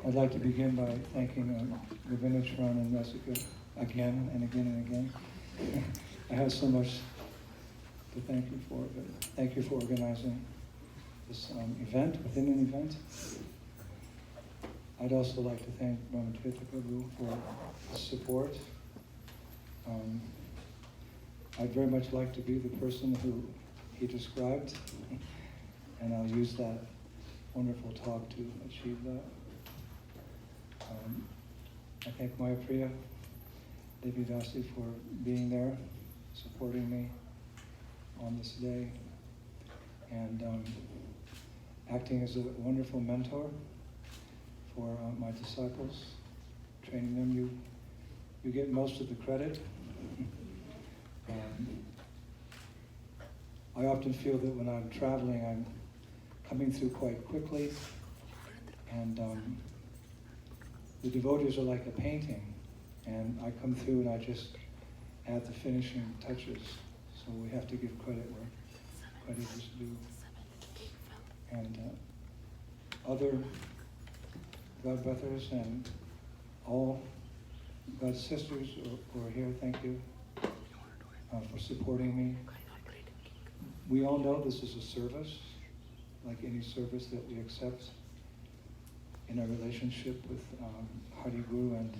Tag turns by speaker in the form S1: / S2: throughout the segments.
S1: I'd like to begin by thanking Govinda Charan and Rasika again and again and again. I have so much to thank you for, but thank you for organizing this event within an event. I'd also like to thank Brahmatirtha Prabhu for his support. I'd very much like to be the person who he described, and I'll use that wonderful talk to achieve that. I thank Maya Priya, Devi Dasi, for being there, supporting me on this day, and acting as a wonderful mentor for my disciples, training them. You get most of the credit. I often feel that when I'm traveling, I'm coming through quite quickly, and the devotees are like a painting, and I come through and I just add the finishing touches. So we have to give credit where credit is due. And other God brothers and all God's sisters who are here, thank you for supporting me. We all know this is a service, like any service that we accept in our relationship with Hari Guru and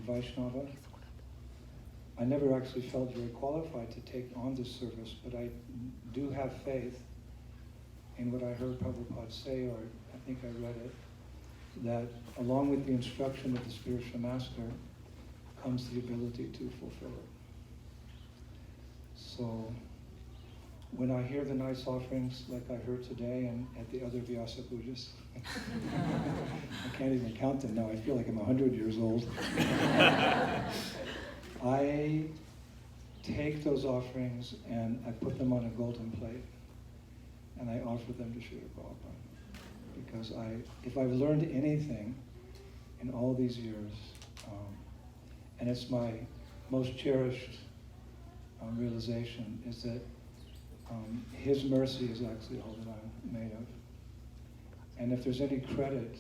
S1: Vaishnava. I never actually felt very qualified to take on this service, but I do have faith in what I heard Prabhupada say, or I think I read it, that along with the instruction of the spiritual master comes the ability to fulfill it. So when I hear the nice offerings like I heard today and at the other Vyasa pujas, I can't even count them now. I feel like I'm 100 years old. I take those offerings and I put them on a golden plate and I offer them to Srila Prabhupada. Because if I've learned anything in all these years, and it's my most cherished realization, is that his mercy is actually all that I'm made of. And if there's any credit,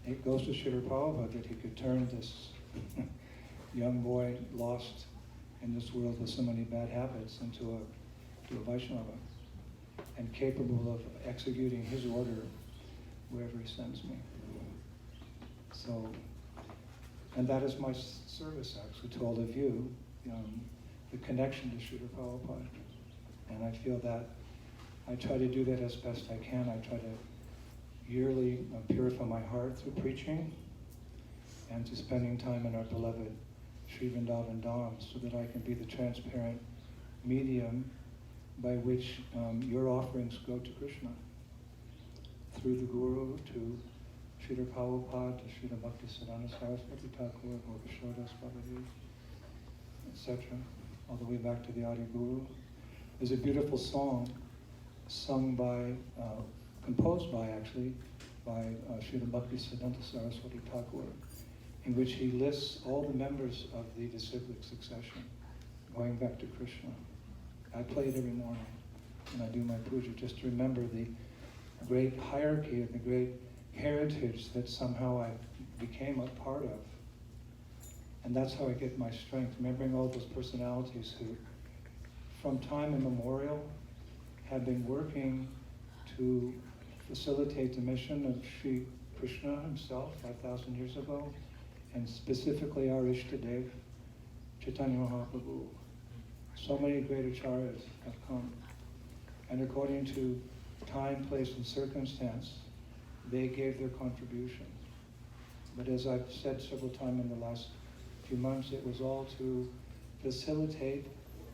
S1: it goes to Srila Prabhupada that he could turn this young boy lost in this world with so many bad habits into a Vaishnava, and capable of executing his order wherever he sends me. So, and that is my service actually to all of you, the connection to Srila Prabhupada. And I feel that I try to do that as best I can. I try to yearly purify my heart through preaching and to spending time in our beloved Sri Vrindavan Dham, so that I can be the transparent medium by which your offerings go to Krishna, through the Guru to Srila Prabhupada, to Srila Bhaktisiddhanta Saraswati Thakur, or Yasoda Swami, etc., all the way back to the Adi Guru. There's a beautiful song sung by, composed by actually, by Srila Bhaktisiddhanta Saraswati Thakur, in which he lists all the members of the disciplic succession, going back to Krishna. I play it every morning when I do my puja, just to remember the great hierarchy and the great heritage that somehow I became a part of. And that's how I get my strength, remembering all those personalities who, from time immemorial, have been working to facilitate the mission of Sri Krishna himself 5,000 years ago, and specifically our Ishtadev, Chaitanya Mahaprabhu. So many great acharyas have come, and according to time, place, and circumstance, they gave their contribution. But as I've said several times in the last few months, it was all to facilitate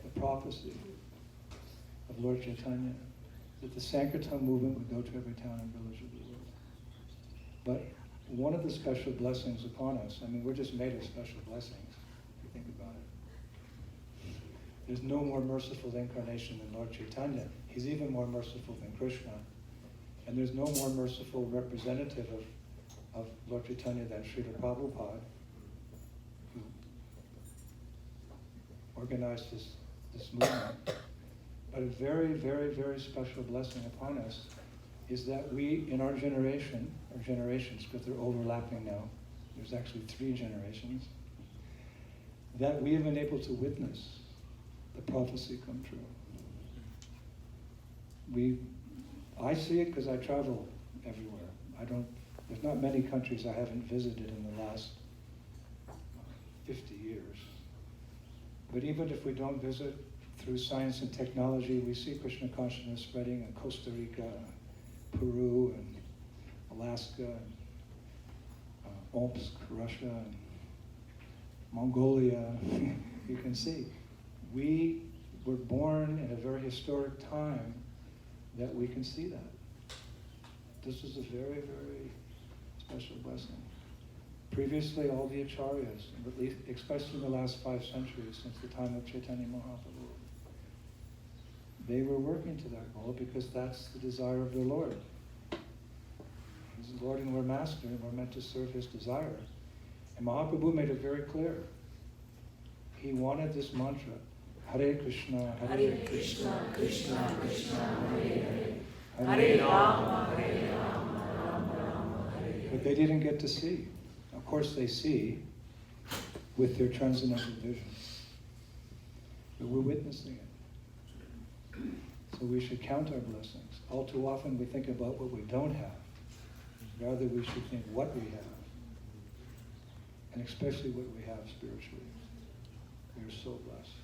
S1: the prophecy of Lord Chaitanya, that the Sankirtan movement would go to every town and village of the world. But one of the special blessings upon us, I mean, we're just made of special blessings, if you think about it. There's no more merciful incarnation than Lord Chaitanya. He's even more merciful than Krishna. And there's no more merciful representative of Lord Chaitanya than Srila Prabhupada, who organized this movement. But a very, very, very special blessing upon us is that we, in our generation, or generations, because they're overlapping now, there's actually 3 generations, that we have been able to witness the prophecy come true. I see it because I travel everywhere. There's not many countries I haven't visited in the last 50 years. But even if we don't visit, through science and technology, we see Krishna consciousness spreading in Costa Rica, Peru, and Alaska, and Omsk, Russia, and Mongolia. You can see. We were born in a very historic time that we can see that. This is a very, very special blessing. Previously, all the acharyas, at least, especially in the last 5 centuries, since the time of Chaitanya Mahaprabhu, they were working to that goal because that's the desire of their Lord. He's the Lord and we're Master, and we're meant to serve His desire. And Mahaprabhu made it very clear. He wanted this mantra, Hare Krishna, Hare Krishna, Krishna Krishna, Hare Hare, Hare Rama, Hare Rama, Rama Rama, Hare Hare. But they didn't get to see. Of course they see with their transcendental vision. But we're witnessing it. So we should count our blessings. All too often we think about what we don't have. Rather we should think what we have. And especially what we have spiritually. We are so blessed.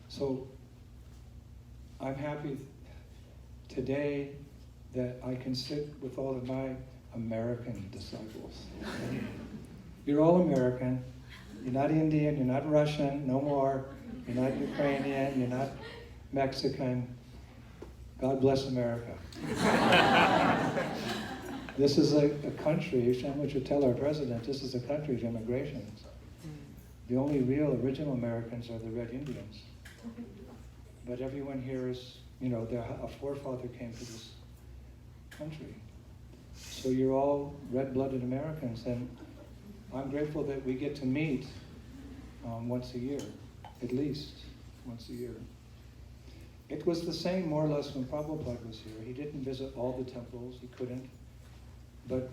S1: So I'm happy today that I can sit with all of my American disciples. You're all American. You're not Indian, you're not Russian, no more. You're not Ukrainian, you're not Mexican. God bless America. This is a country, Shamla should tell our president, this is a country of immigration. The only real original Americans are the Red Indians. But everyone here is, a forefather came to this country. So you're all red-blooded Americans, and I'm grateful that we get to meet once a year, at least once a year. It was the same more or less when Prabhupada was here. He didn't visit all the temples, he couldn't. But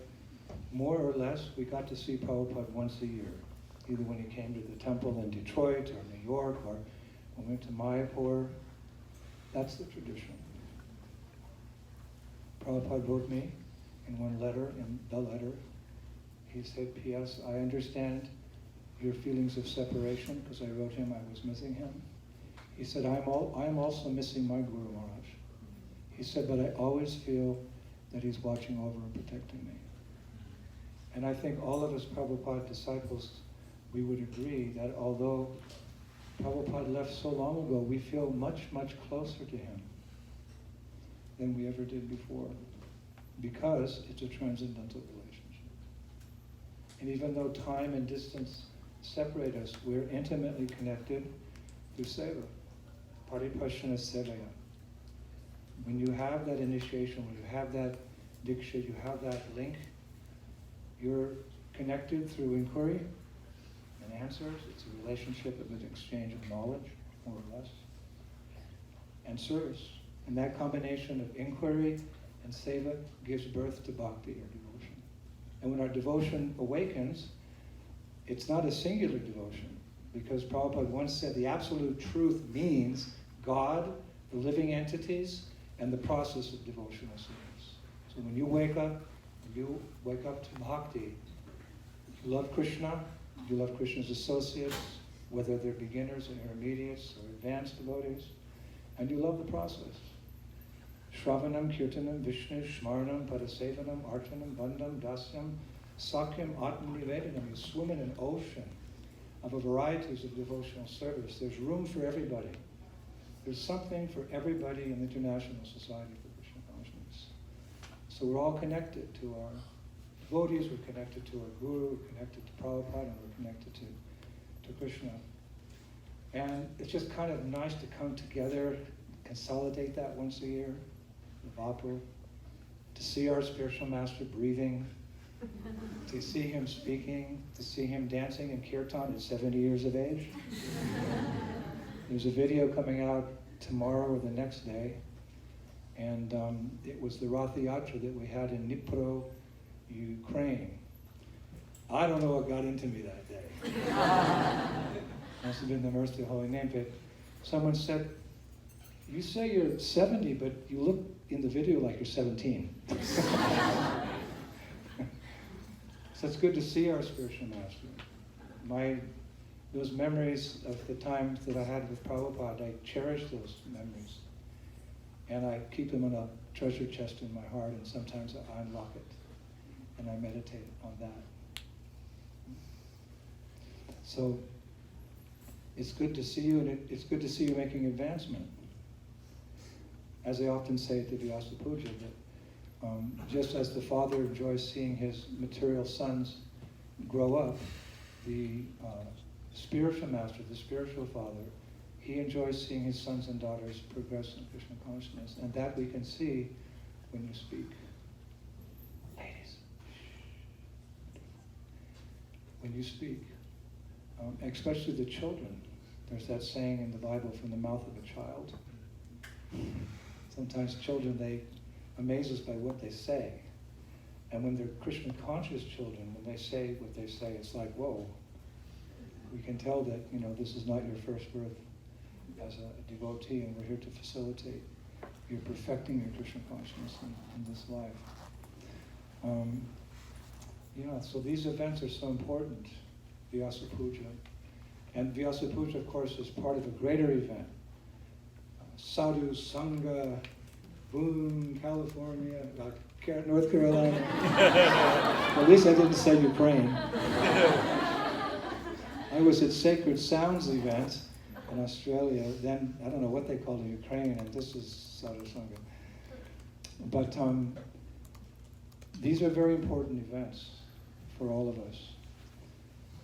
S1: more or less, we got to see Prabhupada once a year, either when he came to the temple in Detroit or New York, or when we went to Mayapur. That's the tradition. Prabhupada wrote me in one letter, he said, P.S., I understand your feelings of separation, because I wrote him I was missing him. He said, I am also missing my Guru Maharaj. He said, but I always feel that he's watching over and protecting me. And I think all of us Prabhupada disciples, we would agree that although Prabhupada left so long ago, we feel much, much closer to him than we ever did before, because it's a transcendental relationship. And even though time and distance separate us, we're intimately connected through seva. Paripashana sevaya. When you have that initiation, when you have that diksha, you have that link, you're connected through inquiry and answers. It's a relationship of an exchange of knowledge, more or less, and service. And that combination of inquiry and seva gives birth to bhakti, or devotion. And when our devotion awakens, it's not a singular devotion, because Prabhupada once said the absolute truth means God, the living entities, and the process of devotional service. So when you wake up to bhakti. You love Krishna, you love Krishna's associates, whether they're beginners or intermediates or advanced devotees, and you love the process. Shravanam, Kirtanam, Vishnu, Shmarnam, Padasevanam, Artanam, Bandham, Dasyam, Sakyam, Atmanivedanam. You swim in an ocean of a varieties of devotional service. There's room for everybody. There's something for everybody in the International Society for Krishna Consciousness. So we're all connected to our devotees, we're connected to our Guru, we're connected to Prabhupada, and we're connected to Krishna. And it's just kind of nice to come together, consolidate that once a year, the Vapur, to see our spiritual master breathing, to see him speaking, to see him dancing in kirtan at 70 years of age. There's a video coming out tomorrow or the next day And it was the Rath Yatra that we had in Dnipro, Ukraine. I don't know what got into me that day. Must have been the mercy of the holy name. But someone said, you say you're 70, but you look in the video like you're 17. So it's good to see our spiritual master. Those memories of the times that I had with Prabhupada, I cherish those memories. And I keep them in a treasure chest in my heart, and sometimes I unlock it, and I meditate on that. So it's good to see you, and it's good to see you making advancement. As I often say at the Vyasa Puja, that just as the father enjoys seeing his material sons grow up, the spiritual master, the spiritual father, he enjoys seeing his sons and daughters progress in Krishna consciousness, and that we can see when you speak. Ladies, when you speak, especially the children, there's that saying in the Bible, from the mouth of a child. Sometimes children, they amaze us by what they say. And when they're Krishna conscious children, when they say what they say, it's like, whoa. We can tell that, this is not your first birth as a devotee, and we're here to facilitate your perfecting your Krishna consciousness in this life. So these events are so important, Vyasa Puja. And Vyasa Puja, of course, is part of a greater event. Sadhu Sanga, Boone, California, North Carolina. At least I didn't say Ukraine. I was at Sacred Sounds event in Australia. Then, I don't know what they called it, Ukraine, and this is Sadhu Sanga. But these are very important events for all of us.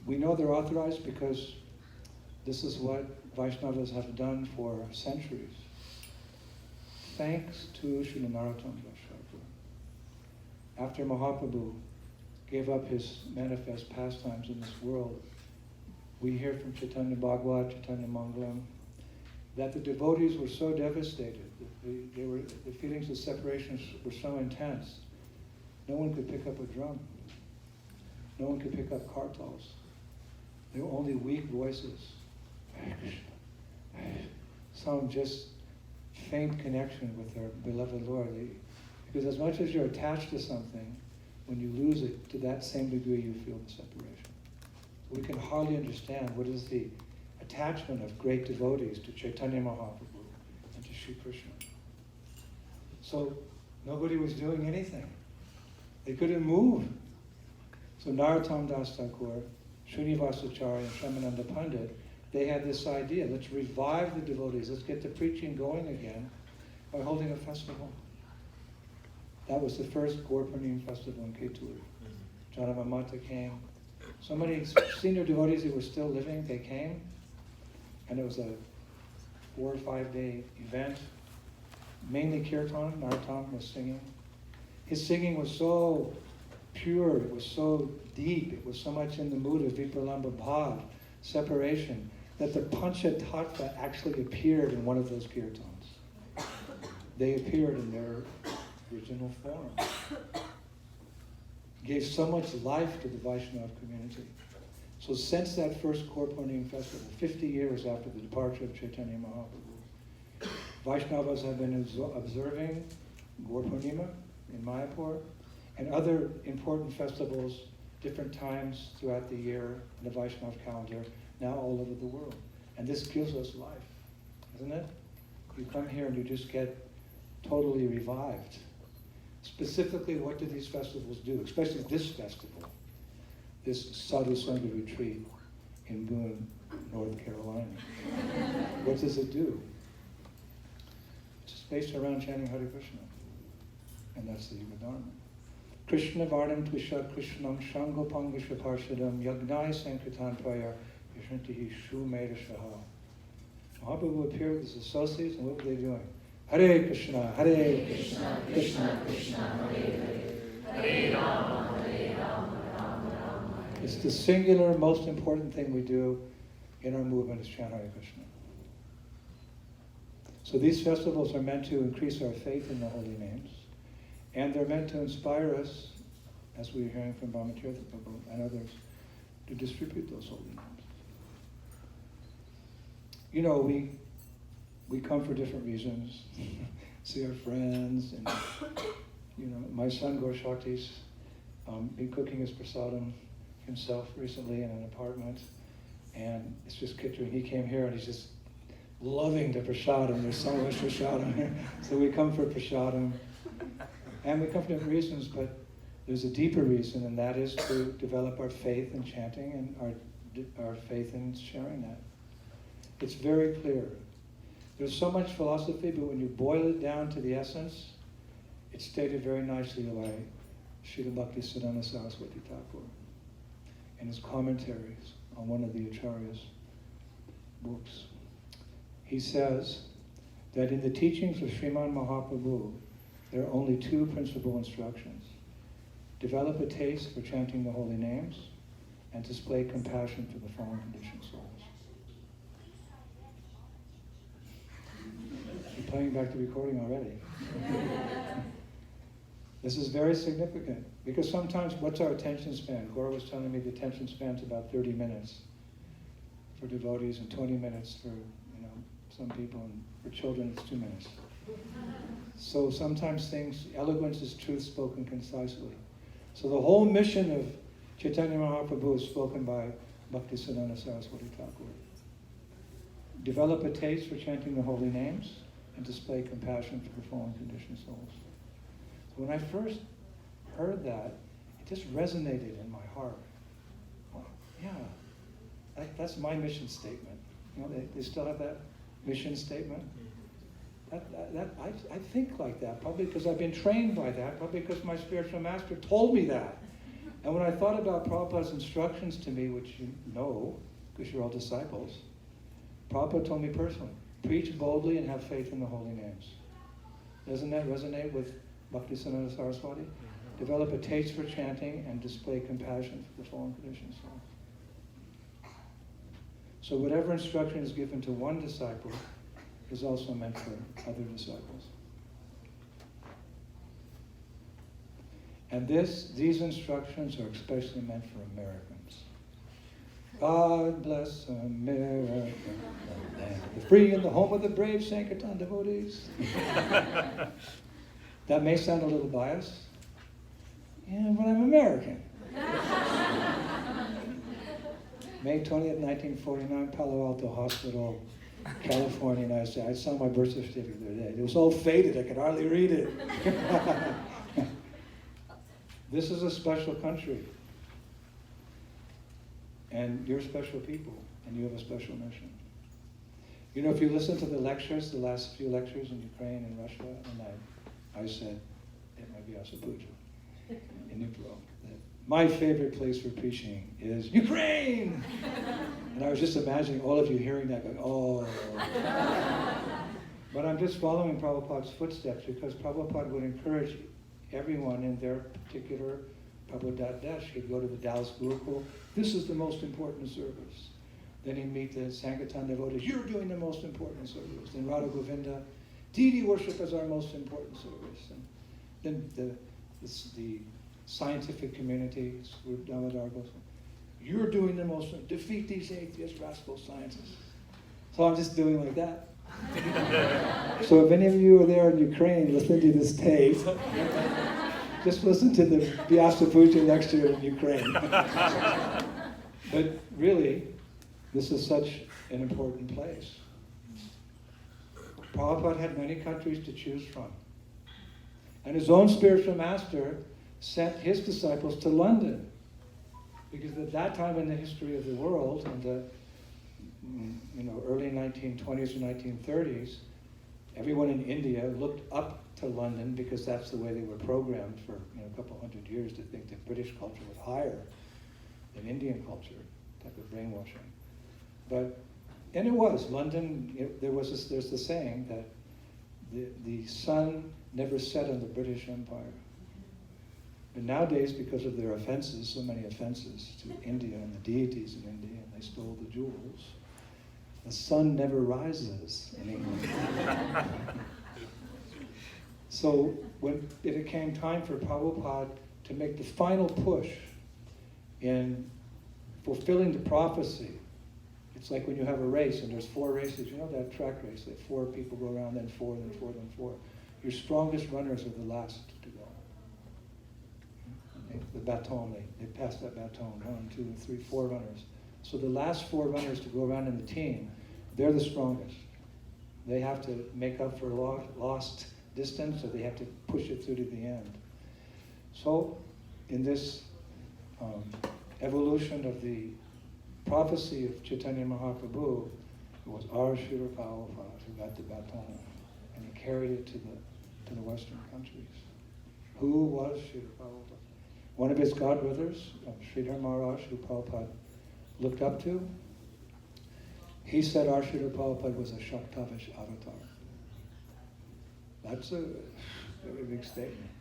S1: We know they're authorized because this is what Vaishnavas have done for centuries. Thanks to Srila Narottam Das Thakur. After Mahaprabhu gave up his manifest pastimes in this world, we hear from Chaitanya Bhagavad, Chaitanya Mangalam, that the devotees were so devastated, the feelings of separation were so intense, no one could pick up a drum. No one could pick up kartals. They were only weak voices. Some just faint connection with their beloved Lord. Because as much as you're attached to something, when you lose it, to that same degree you feel the separation. We can hardly understand what is the attachment of great devotees to Chaitanya Mahaprabhu and to Sri Krishna. So nobody was doing anything. They couldn't move. So Narottam Das Thakur, Srinivasacharya, and Shyamananda Pandit, they had this idea, let's revive the devotees, let's get the preaching going again by holding a festival. That was the first Gaur Purnima festival in Ketur. Janama Mata came. So many senior devotees who were still living, they came, and it was a 4 or 5 day event. Mainly kirtan, Narottam was singing. His singing was so pure, it was so deep, it was so much in the mood of Vipralamba Bhav, separation, that the Panchatattva actually appeared in one of those kirtans. They appeared in their original form. Gave so much life to the Vaishnava community. So since that first Gaur Purnima festival, 50 years after the departure of Chaitanya Mahaprabhu, Vaishnavas have been observing Gaur Purnima in Mayapur and other important festivals, different times throughout the year in the Vaishnava calendar, now all over the world. And this gives us life, isn't it? You come here and you just get totally revived. Specifically, what do these festivals do? Especially this festival, this Sadhu Sanga retreat in Boone, North Carolina. What does it do? It's just based around chanting Hare Krishna. And that's the Yuga Dharma. Krishna Vardam Tvisha Krishnam Shangopanga Shaparshadam Yagnai Sankirtan Prayar Yashantihi Shu Meda Shaha. Mahaprabhu appeared with his associates, and what were they doing? Hare Krishna, Hare Krishna, Krishna Krishna, Hare Hare, Hare Rama, Hare Rama, Rama Rama. It's the singular, most important thing we do in our movement is chant Hare Krishna. So these festivals are meant to increase our faith in the holy names, and they're meant to inspire us, as we are hearing from Brahmacharya Prabhu and others, to distribute those holy names. You know, we come for different reasons, see our friends, and you know, my son Gorshakti's been cooking his prasadam himself recently in an apartment, and it's just kitchen. He came here and he's just loving the prasadam. There's so much prasadam here. So we come for prasadam, and we come for different reasons, but there's a deeper reason, and that is to develop our faith in chanting and our faith in sharing that. It's very clear. There's so much philosophy, but when you boil it down to the essence, it's stated very nicely by Srila Bhaktisiddhanta Saraswati Thakur in his commentaries on one of the Acharya's books. He says that in the teachings of Sriman Mahaprabhu, there are only two principal instructions. Develop a taste for chanting the holy names and display compassion for the fallen conditioned souls. You're playing back the recording already. This is very significant because sometimes, what's our attention span? Gaura was telling me the attention span's about 30 minutes for devotees and 20 minutes for, you know, some people, and for children it's 2 minutes. So sometimes eloquence is truth spoken concisely. So the whole mission of Chaitanya Mahaprabhu is spoken by Bhaktisiddhanta Saraswati Thakur. Develop a taste for chanting the holy names and display compassion for the fallen conditioned souls. So when I first heard that, it just resonated in my heart. Well, yeah, that's my mission statement. You know, they still have that mission statement. I think like that, probably because I've been trained by that, probably because my spiritual master told me that. And when I thought about Prabhupada's instructions to me, which you know, because you're all disciples, Prabhupada told me personally, preach boldly and have faith in the holy names. Doesn't that resonate with Bhaktisiddhanta Saraswati? Develop a taste for chanting and display compassion for the fallen conditioned soul. So whatever instruction is given to one disciple is also meant for other disciples. And these instructions are especially meant for Americans. God bless America, the land of the free and the home of the brave Sankirtan devotees. That may sound a little biased, yeah, but I'm American. May 20th, 1949, Palo Alto Hospital, California, United States. I saw my birth certificate the other day. It was all faded, I could hardly read it. This is a special country. And you're special people, and you have a special mission. You know, if you listen to the lectures, the last few lectures in Ukraine and Russia, and I said, it might be Yasoda-dulal in Dnipro, that my favorite place for preaching is Ukraine! And I was just imagining all of you hearing that going, oh. But I'm just following Prabhupada's footsteps because Prabhupada would encourage everyone in their particular Prabhupada Desh. He'd go to the Dallas Gurukul. This is the most important service. Then he'd meet the Sankirtan devotees. You're doing the most important service. Then Radha Govinda, deity worship is our most important service. And then the scientific community, Swarup Damodar goes, you're doing the most, defeat these atheist rascal scientists. So I'm just doing like that. So if any of you are there in Ukraine listening to this tape, just listen to the Vyasa Puja lecture in Ukraine. But really, this is such an important place. Prabhupada had many countries to choose from. And his own spiritual master sent his disciples to London. Because at that time in the history of the world, in the early 1920s or 1930s, everyone in India looked up to London because that's the way they were programmed for a couple hundred years to think that British culture was higher than Indian culture, type of brainwashing. And it was, London, there's the saying that the sun never set on the British Empire. But nowadays, because of their offenses, so many offenses to India and the deities in India, and they stole the jewels, The sun never rises in England. So when it came time for Prabhupada to make the final push in fulfilling the prophecy, it's like when you have a race and there's 4 races, you know that track race, that 4 people go around, then 4, then 4, then 4. Your strongest runners are the last to go. The baton, they pass that baton, 1, 2, 3, 4 runners. So the last 4 runners to go around in the team, they're the strongest. They have to make up for lost distance, or they have to push it through to the end. So in this evolution of the prophecy of Chaitanya Mahaprabhu, it was our Srila Prabhupada who got the baton, and he carried it to the Western countries. Who was Srila Prabhupada? One of his godbrothers, Sridhar Maharaj, who Prabhupada looked up to, he said our Srila Prabhupada was a Shaktavish avatar. That's a very big statement.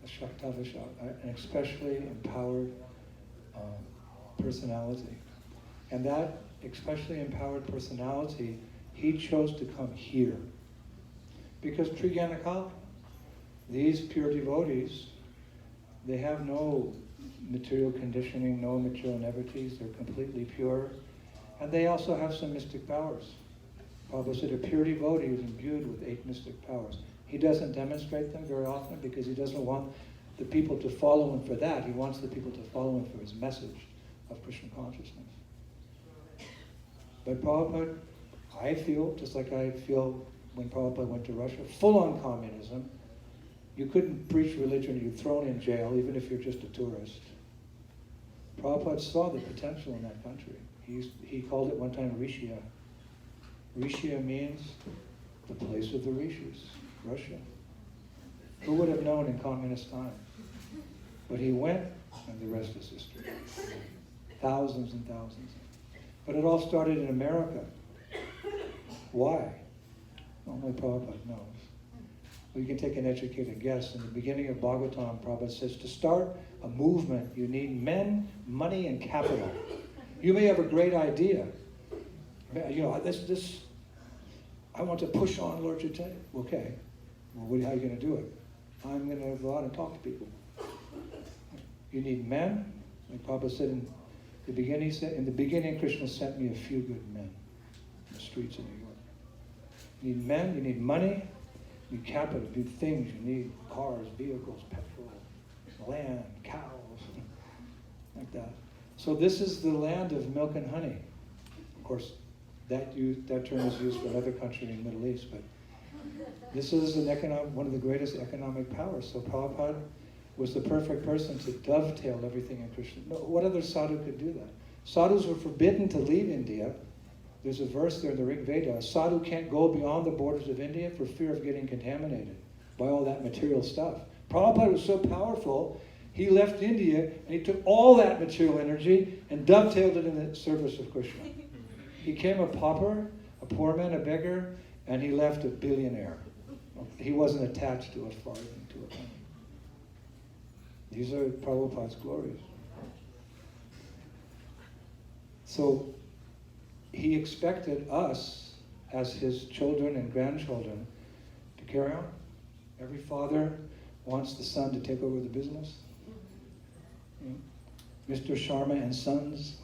S1: A Shaktavish, an especially empowered personality. And that especially empowered personality, he chose to come here. Because Triganakal, these pure devotees, they have no material conditioning, no material nevities, they're completely pure. And they also have some mystic powers. Prabhupada said a pure devotee is imbued with 8 mystic powers. He doesn't demonstrate them very often because he doesn't want the people to follow him for that. He wants the people to follow him for his message of Krishna consciousness. But Prabhupada, I feel, just like I feel when Prabhupada went to Russia, full-on communism. You couldn't preach religion, you're thrown in jail, even if you're just a tourist. Prabhupada saw the potential in that country. He called it one time Rishya. Rishya means the place of the rishis, Russia. Who would have known in communist time? But he went, and the rest is history. Thousands and thousands. But it all started in America. Why? Only Prabhupada knows. We can take an educated guess. In the beginning of Bhagavatam, Prabhupada says, to start a movement, you need men, money, and capital. You may have a great idea. You know, this I want to push on Lord Chaitanya. Okay. Well, how are you going to do it? I'm going to go out and talk to people. You need men. Like Prabhupada said in the beginning, in the beginning, Krishna sent me a few good men in the streets of New York. You need men, you need money, you need capital, you need things, you need cars, vehicles, petrol, land, cows, like that. So this is the land of milk and honey. Of course, that term is used for another country in the Middle East, but this is one of the greatest economic powers. So Prabhupada was the perfect person to dovetail everything in Krishna. No, what other sadhu could do that? Sadhus were forbidden to leave India. There's a verse there in the Rig Veda. A sadhu can't go beyond the borders of India for fear of getting contaminated by all that material stuff. Prabhupada was so powerful, he left India and he took all that material energy and dovetailed it in the service of Krishna. He became a pauper, a poor man, a beggar, and he left a billionaire. He wasn't attached to a farthing, to a penny. These are Prabhupada's glories. So he expected us, as his children and grandchildren, to carry on. Every father wants the son to take over the business. Mr. Sharma and Sons.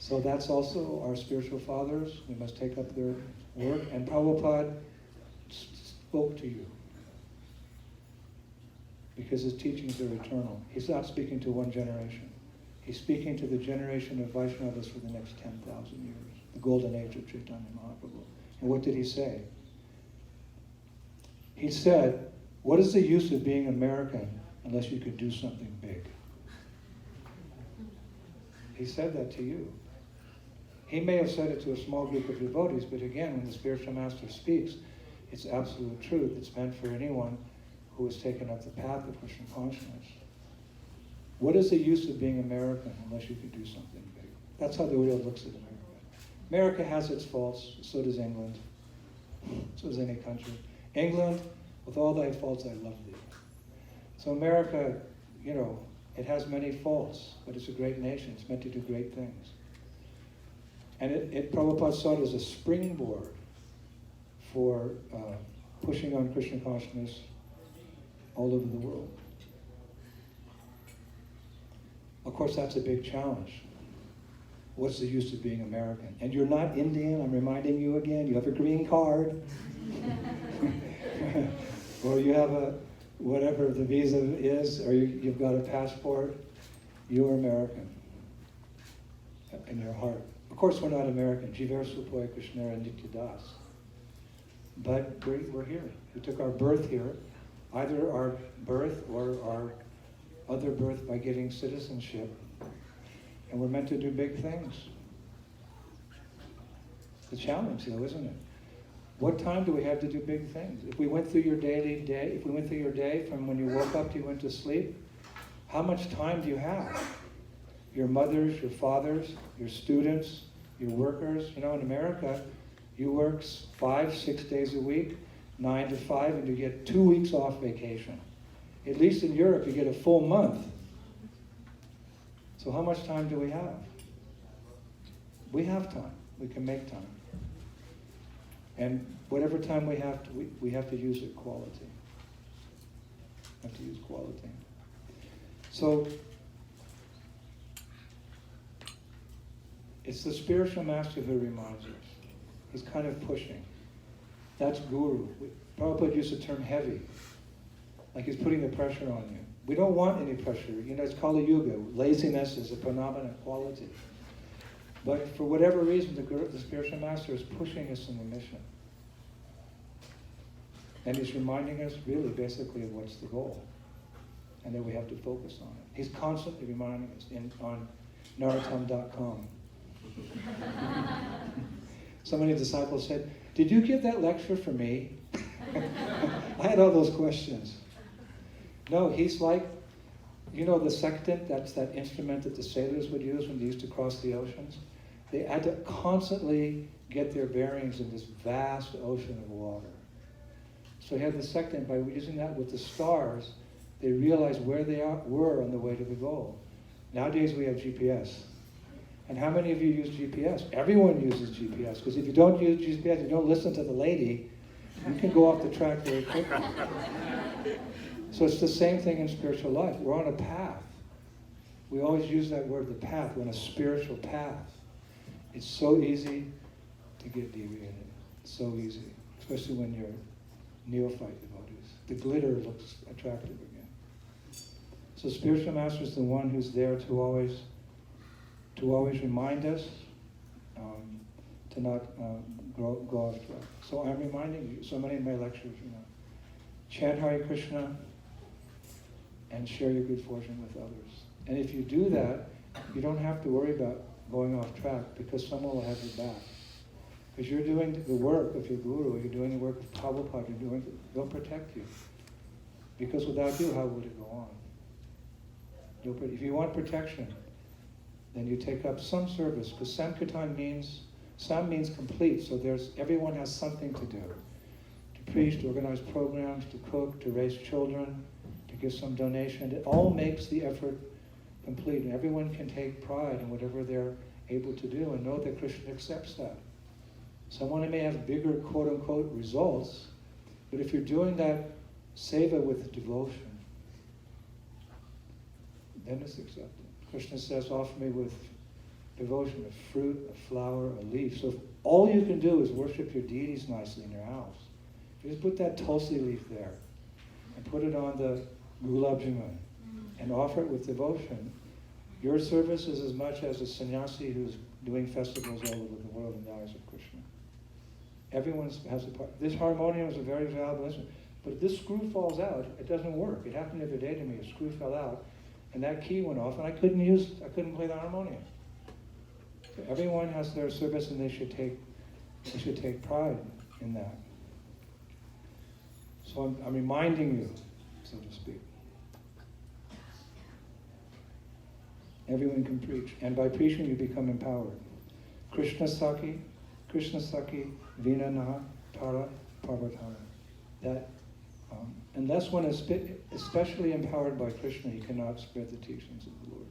S1: So that's also our spiritual fathers. We must take up their work. And Prabhupada spoke to you, because his teachings are eternal. He's not speaking to one generation. He's speaking to the generation of Vaishnavas for the next 10,000 years, the golden age of Chaitanya Mahaprabhu. And what did he say? He said, what is the use of being American unless you could do something big? He said that to you. He may have said it to a small group of devotees, but again, when the spiritual master speaks, it's absolute truth. It's meant for anyone who has taken up the path of Krishna consciousness. What is the use of being American unless you could do something big? That's how the world looks at America. America has its faults, so does England. So does any country. England, with all thy faults, I love thee. So America, you know, it has many faults, but it's a great nation. It's meant to do great things. And Prabhupada saw it as a springboard for pushing on Krishna consciousness all over the world. Of course, that's a big challenge. What's the use of being American? And you're not Indian, I'm reminding you again, you have a green card. Or you have a, whatever the visa is, or you've got a passport, you're American in your heart. Of course, we're not American. Jiver Supoy Krishnara Nityadas. But we're here. We took our birth here, either our birth or our other birth by getting citizenship. And we're meant to do big things. It's a challenge, though, isn't it? What time do we have to do big things? If we went through your daily day, if we went through your day from when you woke up to you went to sleep, how much time do you have? Your mothers, your fathers, your students, your workers. You know, in America, you work 5-6 days a week, 9 to 5, and you get 2 weeks off vacation. At least in Europe, you get a full month. So how much time do we have? We have time. We can make time. And whatever time we have to use it quality. We have to use quality. So it's the spiritual master who reminds us. He's kind of pushing. That's guru. Prabhupada used the term heavy. Like he's putting the pressure on you. We don't want any pressure. You know, it's Kali Yuga. Laziness is a predominant quality. But for whatever reason, the spiritual master is pushing us in the mission. And he's reminding us really basically of what's the goal. And that we have to focus on it. He's constantly reminding us on narottam.com. So many disciples said, "Did you give that lecture for me?" I had all those questions. No, he's like, you know the sextant, that's that instrument that the sailors would use when they used to cross the oceans? They had to constantly get their bearings in this vast ocean of water. So he had the sextant, by using that with the stars, they realized where they were on the way to the goal. Nowadays we have GPS. And how many of you use GPS? Everyone uses GPS, because if you don't use GPS, you don't listen to the lady, you can go off the track very quickly. So it's the same thing in spiritual life. We're on a path. We always use that word, the path. We're on a spiritual path. It's so easy to get deviated. It's so easy, especially when you're neophyte devotees. The glitter looks attractive again. So spiritual master is the one who's there to always remind us to not go off track. So I'm reminding you, so many of my lectures, you know, chant Hare Krishna and share your good fortune with others. And if you do that, you don't have to worry about going off track, because someone will have your back. Because you're doing the work of your guru, you're doing the work of Prabhupada, they'll protect you. Because without you, how would it go on? If you want protection, then you take up some service, because Sankirtan means complete, so everyone has something to do. To preach, to organize programs, to cook, to raise children, to give some donation. It all makes the effort complete, and everyone can take pride in whatever they're able to do and know that Krishna accepts that. Someone may have bigger quote-unquote results, but if you're doing that seva with devotion, then it's accepted. Krishna says, offer me with devotion a fruit, a flower, a leaf. So if all you can do is worship your deities nicely in your house, you just put that tulsi leaf there and put it on the gulab jamun and offer it with devotion. Your service is as much as a sannyasi who's doing festivals all over the world in the eyes of Krishna. Everyone has a part. This harmonium is a very valuable instrument. But if this screw falls out, it doesn't work. It happened the other day to me. A screw fell out, and that key went off, and I couldn't play the harmonium. So everyone has their service, and they should take pride in that. So I'm reminding you, so to speak. Everyone can preach, and by preaching you become empowered. Krishna Saki, Vina Naha, Tara, Parvatara. That unless one is especially empowered by Krishna, he cannot spread the teachings of the Lord.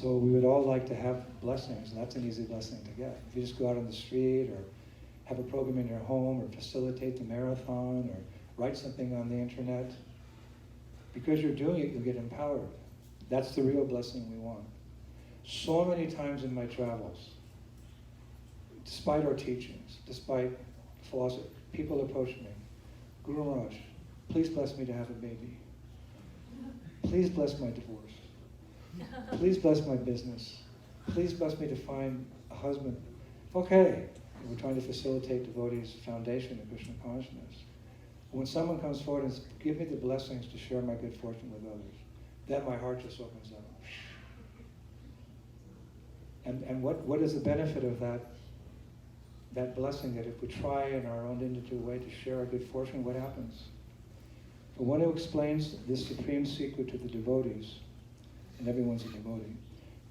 S1: So we would all like to have blessings, and that's an easy blessing to get. If you just go out on the street, or have a program in your home, or facilitate the marathon, or write something on the internet, because you're doing it, you'll get empowered. That's the real blessing we want. So many times in my travels, despite our teachings, despite philosophy, people approach me, Guru Maharaj, please bless me to have a baby. Please bless my divorce. Please bless my business. Please bless me to find a husband. Okay, we're trying to facilitate devotees' foundation of Krishna consciousness. When someone comes forward and says, give me the blessings to share my good fortune with others, then my heart just opens up. And what is the benefit of that blessing, that if we try in our own individual way to share our good fortune, what happens? For one who explains this supreme secret to the devotees, and everyone's a devotee,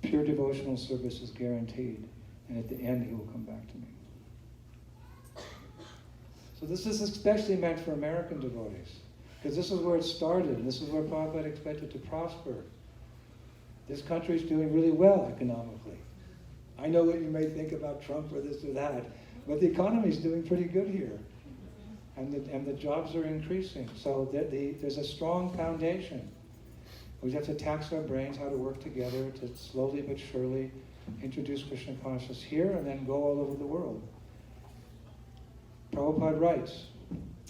S1: pure devotional service is guaranteed, and at the end he will come back to me. So this is especially meant for American devotees, because this is where it started, and this is where Prabhupada expected to prosper. This country is doing really well economically. I know what you may think about Trump or this or that, but the economy is doing pretty good here. And the jobs are increasing. So there's a strong foundation. We have to tax our brains how to work together to slowly but surely introduce Krishna consciousness here and then go all over the world. Prabhupada writes,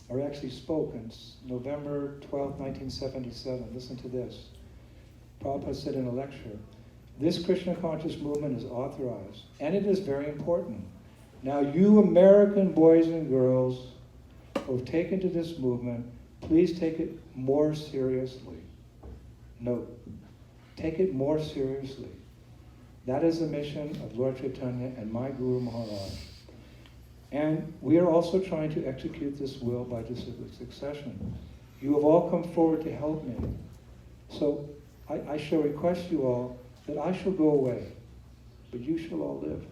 S1: or actually spoke on November 12, 1977. Listen to this. Prabhupada said in a lecture, this Krishna conscious movement is authorized, and it is very important. Now you American boys and girls who have taken to this movement, please take it more seriously. Note, take it more seriously. That is the mission of Lord Chaitanya and my Guru Maharaj. And we are also trying to execute this will by disciplic succession. You have all come forward to help me. So I shall request you all that I shall go away, but you shall all live.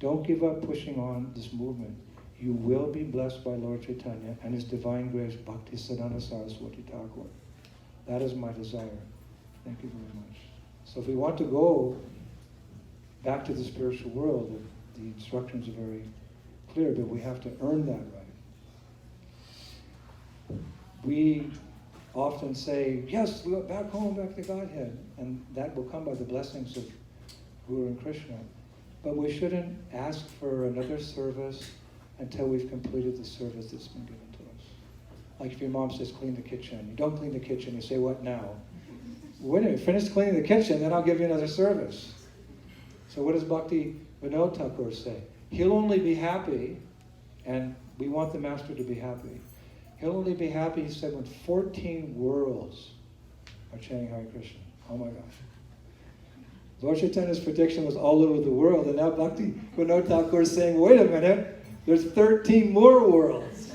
S1: Don't give up pushing on this movement. You will be blessed by Lord Chaitanya and His divine grace, Bhakti Siddhanta Saraswati Thakur. That is my desire. Thank you very much. So if we want to go back to the spiritual world, the instructions are very clear, but we have to earn that right. We often say, yes, we go back home, back to Godhead, and that will come by the blessings of Guru and Krishna. But we shouldn't ask for another service until we've completed the service that's been given to us. Like if your mom says, clean the kitchen. You don't clean the kitchen, you say, what now? Wait a minute, finish cleaning the kitchen, then I'll give you another service. So what does Bhakti Vinod Thakur say? He'll only be happy, and we want the Master to be happy. He'll only be happy, he said, when 14 worlds are chanting Hare Krishna. Oh my gosh. Lord Chaitanya's prediction was all over the world, and now Bhakti Vinod Thakur is saying, wait a minute, there's 13 more worlds.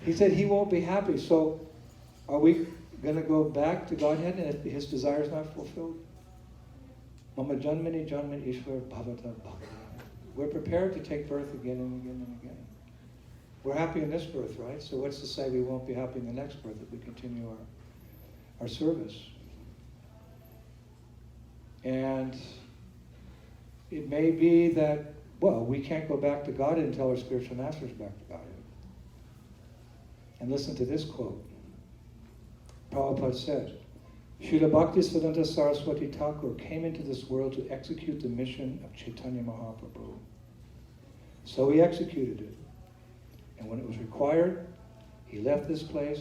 S1: He said he won't be happy. So are we going to go back to Godhead and his desire is not fulfilled? Mama janmani janmani ishwar bhavata bhakti. We're prepared to take birth again and again and again. We're happy in this birth, right? So what's to say we won't be happy in the next birth if we continue our service? And it may be that, well, we can't go back to God until our spiritual master is back to Godhead. And listen to this quote. Prabhupada said, Srila Bhakti Siddhanta Saraswati Thakur came into this world to execute the mission of Chaitanya Mahaprabhu. So he executed it. And when it was required, he left this place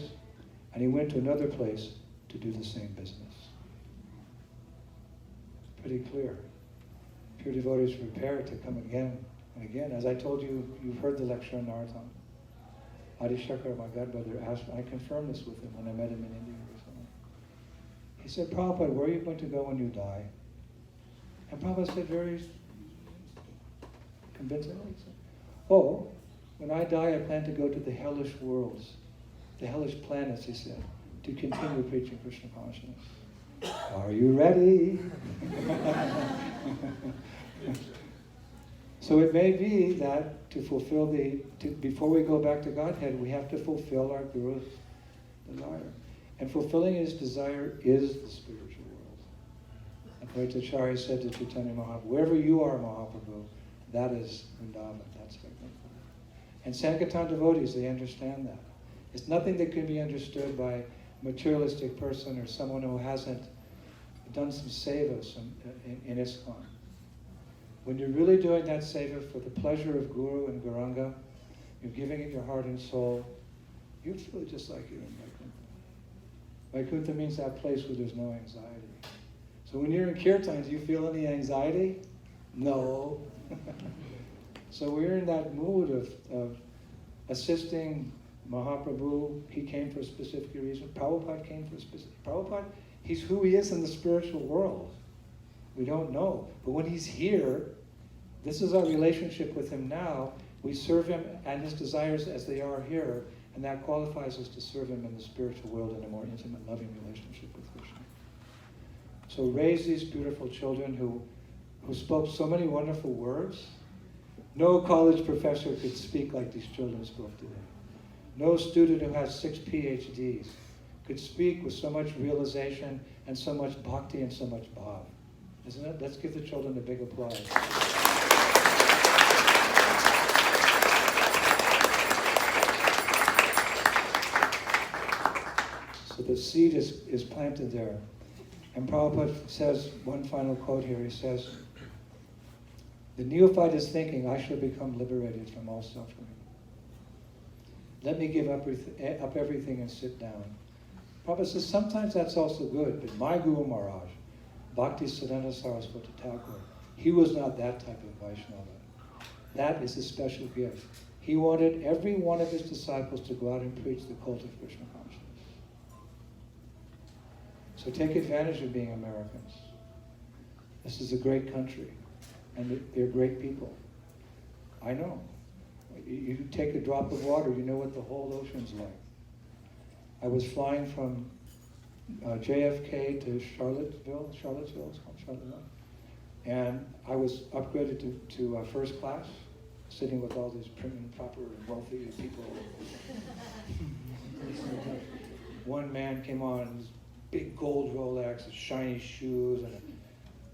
S1: and he went to another place to do the same business. Pretty clear. Pure devotees prepared to come again and again. As I told you, you've heard the lecture on Narottam. Adi Shankar, my godbrother, asked, I confirmed this with him when I met him in India recently. He said, Prabhupada, where are you going to go when you die? And Prabhupada said very convincingly, he said, oh, when I die, I plan to go to the hellish worlds, the hellish planets, he said, to continue preaching Krishna consciousness. Are you ready? So it may be that to fulfill before we go back to Godhead, we have to fulfill our Guru's desire. And fulfilling his desire is the spiritual world. Vaitacharya said to Chaitanya Mahaprabhu, wherever you are, Mahaprabhu, that is Vrindavan, that's Vaikuntha. And Sankirtan devotees, they understand that. It's nothing that can be understood by a materialistic person or someone who hasn't done some sevas in ISKCON. When you're really doing that seva for the pleasure of Guru and Gauranga, you're giving it your heart and soul, you feel just like you're in Vaikuntha. Vaikuntha means that place where there's no anxiety. So when you're in kirtan, do you feel any anxiety? No. So we're in that mood of assisting Mahaprabhu. He came for a specific reason. Prabhupada came for a specific... Prabhupada, he's who he is in the spiritual world. We don't know. But when he's here, this is our relationship with him now. We serve him and his desires as they are here, and that qualifies us to serve him in the spiritual world in a more intimate, loving relationship with Krishna. So raise these beautiful children who spoke so many wonderful words. No college professor could speak like these children spoke today. No student who has 6 PhDs could speak with so much realization and so much bhakti and so much bhav. Isn't it? Let's give the children a big applause. So the seed is planted there. And Prabhupada says, one final quote here, he says, the neophyte is thinking, I shall become liberated from all suffering. Let me give up everything and sit down. Prabhupada says, sometimes that's also good, but my Guru Maharaj, Bhakti Siddhanta Saraswati Thakur, he was not that type of Vaishnava. That is his special gift. He wanted every one of his disciples to go out and preach the cult of Krishna consciousness. So take advantage of being Americans. This is a great country, and they're great people. I know. You take a drop of water, you know what the whole ocean's like. I was flying from JFK to Charlottesville, it's called Charlottesville, and I was upgraded to first class, sitting with all these prim and proper and wealthy people. One man came on, his big gold Rolex, shiny shoes, and a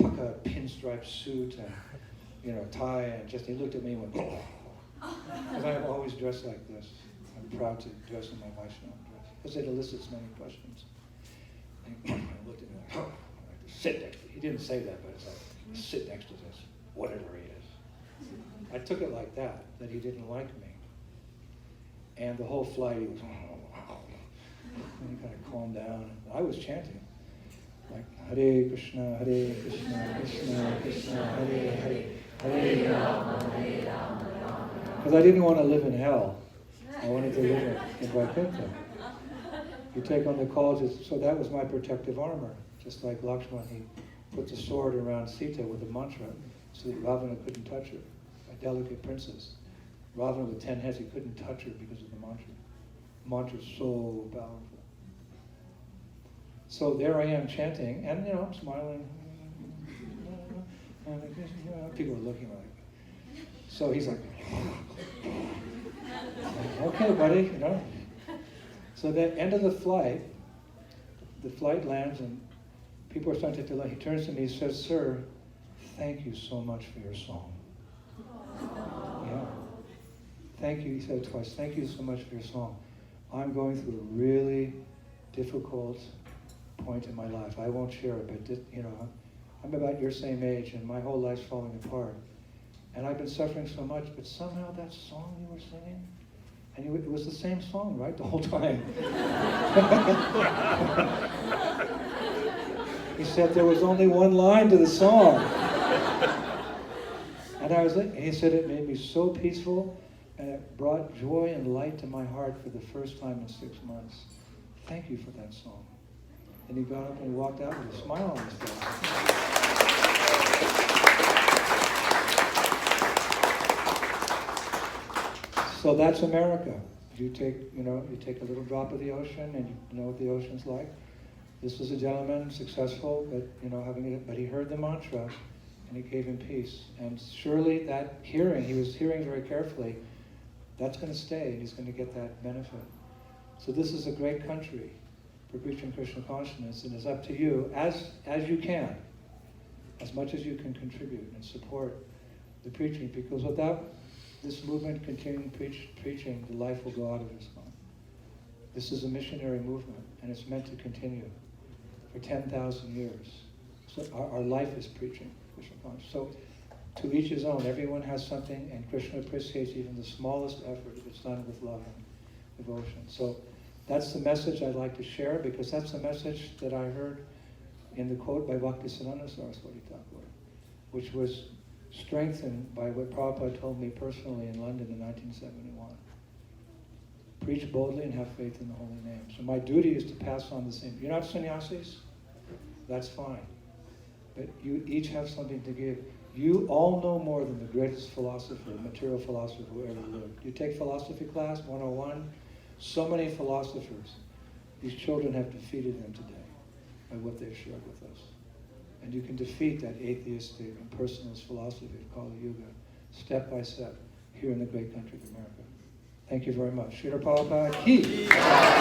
S1: pucka pinstripe suit, and tie, and he looked at me and went, because I'm always dressed like this. I'm proud to dress in my Vaishnava dress, because it elicits many questions. And he looked at me like, sit next to me. He didn't say that, but it's like, sit next to this, whatever he is. I took it like that he didn't like me. And the whole flight, he was, and he kind of calmed down. And I was chanting, like, Hare Krishna, Krishna, Krishna, Hare Hare, Hare Rama, Hare Rama, because I didn't want to live in hell. I wanted to live in Vaikuntha. You take on the calls, so that was my protective armor. Just like Lakshman, he put the sword around Sita with a mantra so that Ravana couldn't touch her, a delicate princess. Ravana with 10 heads, he couldn't touch her because of the mantra. The mantra is so powerful. So there I am chanting, and I'm smiling. And people are looking like. So he's like, okay, buddy, So at the end of the flight lands and people are starting to delay. He turns to me, he says, sir, thank you so much for your song. Yeah. Thank you, he said it twice, thank you so much for your song. I'm going through a really difficult point in my life. I won't share it, but I'm about your same age and my whole life's falling apart. And I've been suffering so much, but somehow that song you were singing, and it was the same song, right, the whole time. He said there was only one line to the song. And he said it made me so peaceful, and it brought joy and light to my heart for the first time in 6 months. Thank you for that song. And he got up and walked out with a smile on his face. So that's America. You take a little drop of the ocean, and you know what the ocean's like. This was a gentleman, successful, but he heard the mantra, and it gave him peace. And surely that hearing, he was hearing very carefully, that's going to stay, and he's going to get that benefit. So this is a great country for preaching Krishna consciousness, and it's up to you, as you can. as much as you can contribute and support the preaching, because without this movement continuing preaching, the life will go out of ISKCON. This is a missionary movement, and it's meant to continue for 10,000 years. So our life is preaching Krishna consciousness. So to each his own. Everyone has something, and Krishna appreciates even the smallest effort if it's done with love and devotion. So that's the message I'd like to share, because that's the message that I heard in the quote by Bhaktisiddhanta Saraswati Thakur, which was strengthened by what Prabhupada told me personally in London in 1971. Preach boldly and have faith in the holy name. So my duty is to pass on the same. You're not sannyasis? That's fine. But you each have something to give. You all know more than the greatest philosopher, material philosopher who ever lived. You take philosophy class, 101, so many philosophers. These children have defeated them today by what they've shared with us. And you can defeat that atheistic and personalist philosophy of Kali Yuga step by step here in the great country of America. Thank you very much. Srila Prabhupada ki.